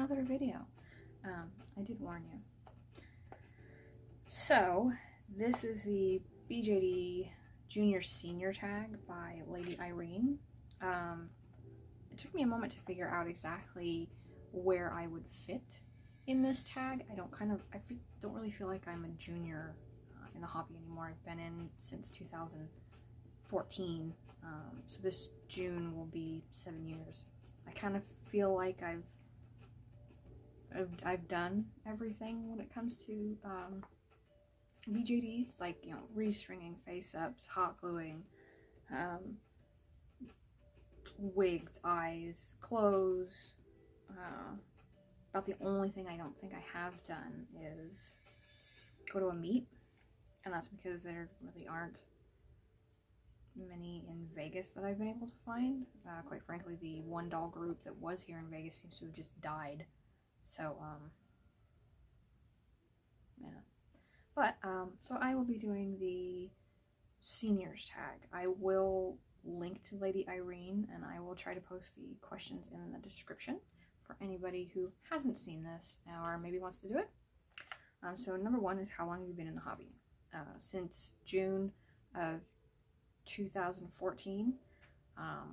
another video. I did warn you. So, this is the BJD Junior Senior tag by Lady Irene. It took me a moment to figure out exactly where I would fit in this tag. I don't really feel like I'm a junior in the hobby anymore. I've been in since 2014, so this June will be 7 years. I kind of feel like I've done everything when it comes to BJDs, like, you know, restringing, face-ups, hot gluing, wigs, eyes, clothes. About the only thing I don't think I have done is go to a meet, and that's because there really aren't many in Vegas that I've been able to find. Quite frankly, the one doll group that was here in Vegas seems to have just died. So, yeah. But, so I will be doing the seniors tag. I will link to Lady Irene, and I will try to post the questions in the description for anybody who hasn't seen this or maybe wants to do it. So number one is, how long have you been in the hobby? Since June of 2014.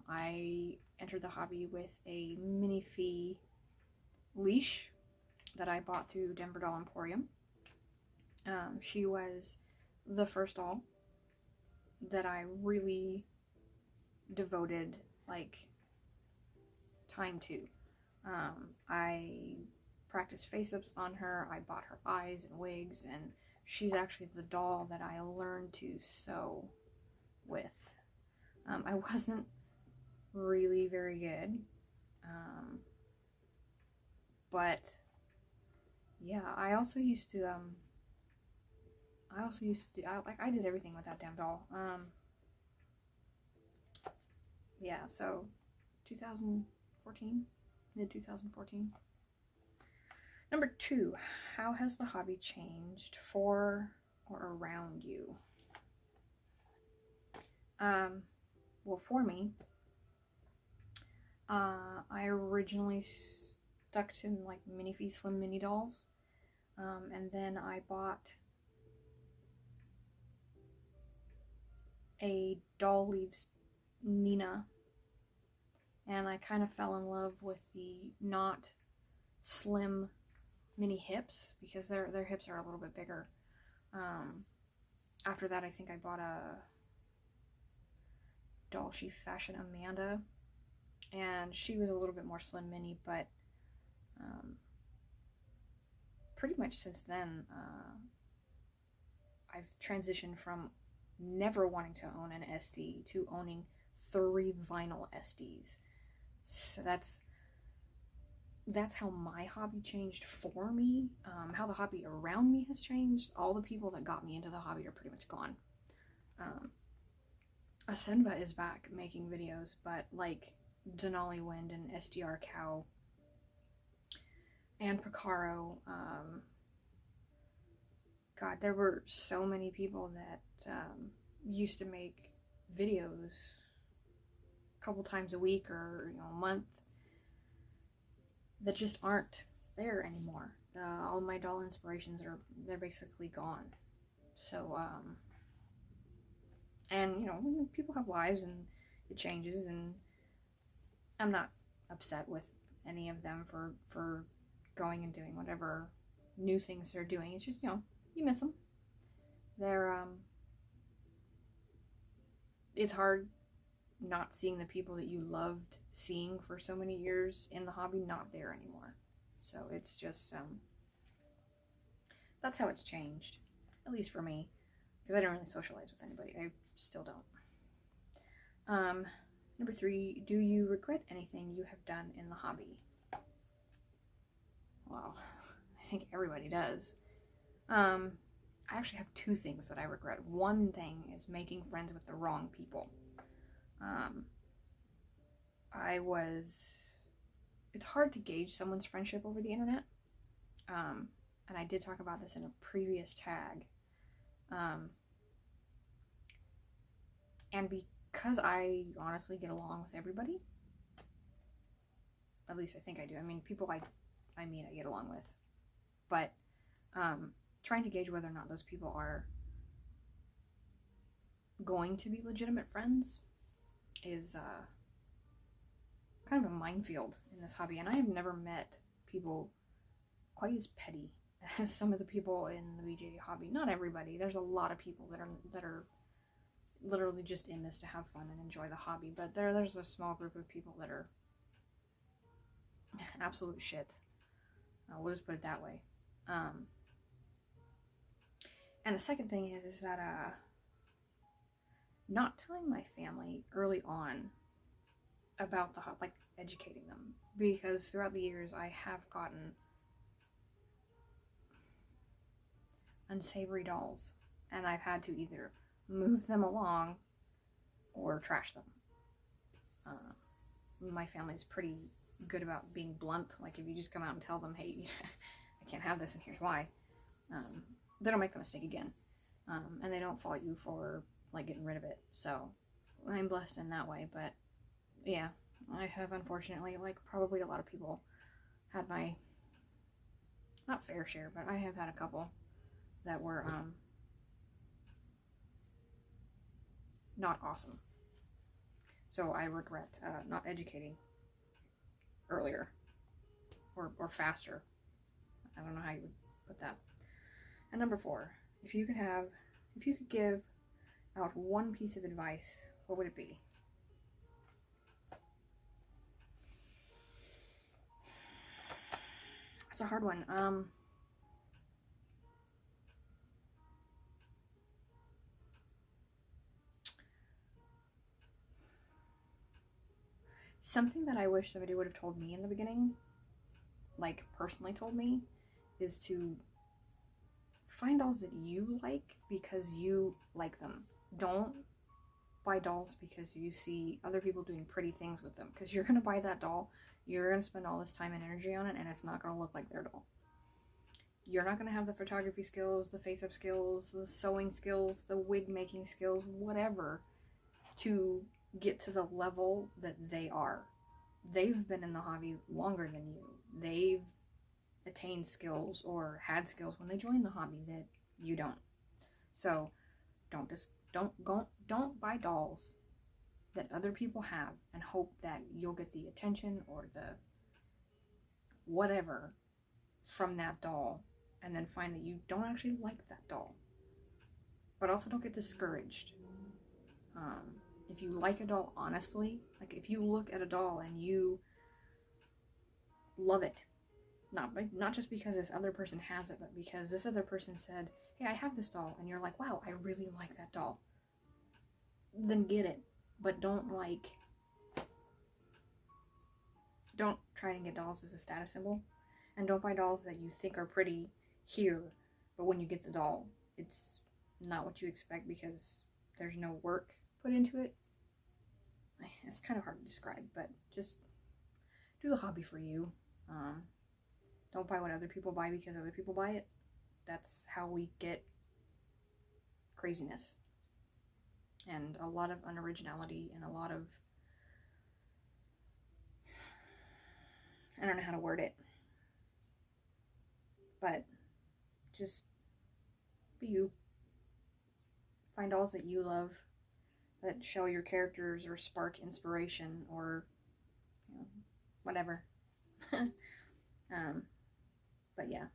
I entered the hobby with a mini fee leash that I bought through Denver Doll Emporium. She was the first doll that I really devoted, like, time to. I practiced face-ups on her, I bought her eyes and wigs, and she's actually the doll that I learned to sew with. I wasn't really very good, but yeah, I did everything with that damn doll. Yeah, so 2014, mid-2014. Number two, how has the hobby changed for or around you? Well, for me, I originally stuck to like minifee slim mini dolls, and then I bought a Doll Leaves Nina, and I kind of fell in love with the not slim mini hips, because their hips are a little bit bigger. After that, I think I bought a Doll She Fashion Amanda, and she was a little bit more slim mini, but pretty much since then, I've transitioned from never wanting to own an SD to owning 3 vinyl SDs. So that's how my hobby changed for me. How the hobby around me has changed. All the people that got me into the hobby are pretty much gone. Asenva is back making videos, but like Denali Wind and SDR Cow and Picaro, God, there were so many people that used to make videos a couple times a week or, you know, a month, that just aren't there anymore. All my doll inspirations they're basically gone. So, and you know, people have lives and it changes, and I'm not upset with any of them for going and doing whatever new things they're doing. It's just, you know, you miss them. They're, it's hard not seeing the people that you loved seeing for so many years in the hobby not there anymore. So it's just, that's how it's changed, at least for me, because I don't really socialize with anybody. I still don't. Number three, do you regret anything you have done in the hobby? Well, I think everybody does. I actually have 2 things that I regret. One thing is making friends with the wrong people. It's hard to gauge someone's friendship over the internet. And I did talk about this in a previous tag. And because I honestly get along with everybody, at least I think I do. I mean, people I I meet, I get along with. But trying to gauge whether or not those people are going to be legitimate friends is kind of a minefield in this hobby. And I have never met people quite as petty as some of the people in the BJD hobby. Not everybody. There's a lot of people that are literally just in this to have fun and enjoy the hobby. But there's a small group of people that are absolute shit. We'll just put it that way. And the second thing is that not telling my family early on about the like educating them, because throughout the years I have gotten unsavory dolls and I've had to either move them along or trash them. My family's pretty good about being blunt. Like if you just come out and tell them, hey, I can't have this and here's why, they don't make the mistake again. And they don't fault you for like getting rid of it. So I'm blessed in that way. But yeah, I have unfortunately, like probably a lot of people, had my not fair share, but I have had a couple that were not awesome. So I regret not educating earlier or faster. I don't know how you would put that. And number 4, if you could give out one piece of advice, what would it be? That's a hard one. Something that I wish somebody would have told me in the beginning, like personally told me, is to find dolls that you like because you like them. Don't buy dolls because you see other people doing pretty things with them, because you're going to buy that doll, you're going to spend all this time and energy on it, and it's not going to look like their doll. You're not going to have the photography skills, the face-up skills, the sewing skills, the wig making skills, whatever, to get to the level that they are. They've been in the hobby longer than you. They've attained skills or had skills when they joined the hobby that you don't. So don't buy dolls that other people have and hope that you'll get the attention or the whatever from that doll, and then find that you don't actually like that doll. But also don't get discouraged. If you like a doll honestly, like if you look at a doll and you love it, not just because this other person has it, but because this other person said, hey, I have this doll, and you're like, wow, I really like that doll, then get it. But don't try to get dolls as a status symbol, and don't buy dolls that you think are pretty here, but when you get the doll, it's not what you expect because there's no work put into it. It's kind of hard to describe, but just do the hobby for you. Don't buy what other people buy because other people buy it. That's how we get craziness and a lot of unoriginality and a lot of, I don't know how to word it, but just be you. Find dolls that you love, that show your characters or spark inspiration or, you know, whatever. But yeah.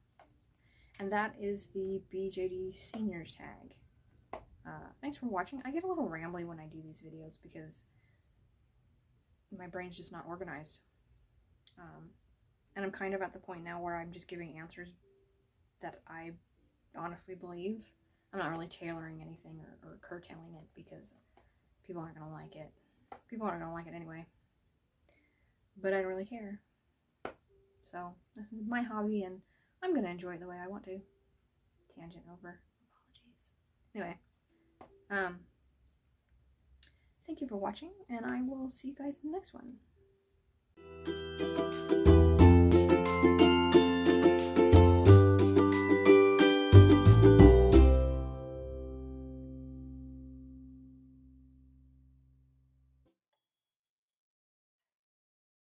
And that is the BJD Seniors tag. Thanks for watching. I get a little rambly when I do these videos because my brain's just not organized. And I'm kind of at the point now where I'm just giving answers that I honestly believe. I'm not really tailoring anything or curtailing it because people aren't going to like it. People aren't going to like it anyway. But I don't really care. So, this is my hobby and I'm going to enjoy it the way I want to. Tangent over. Apologies. Anyway. Thank you for watching, and I will see you guys in the next one.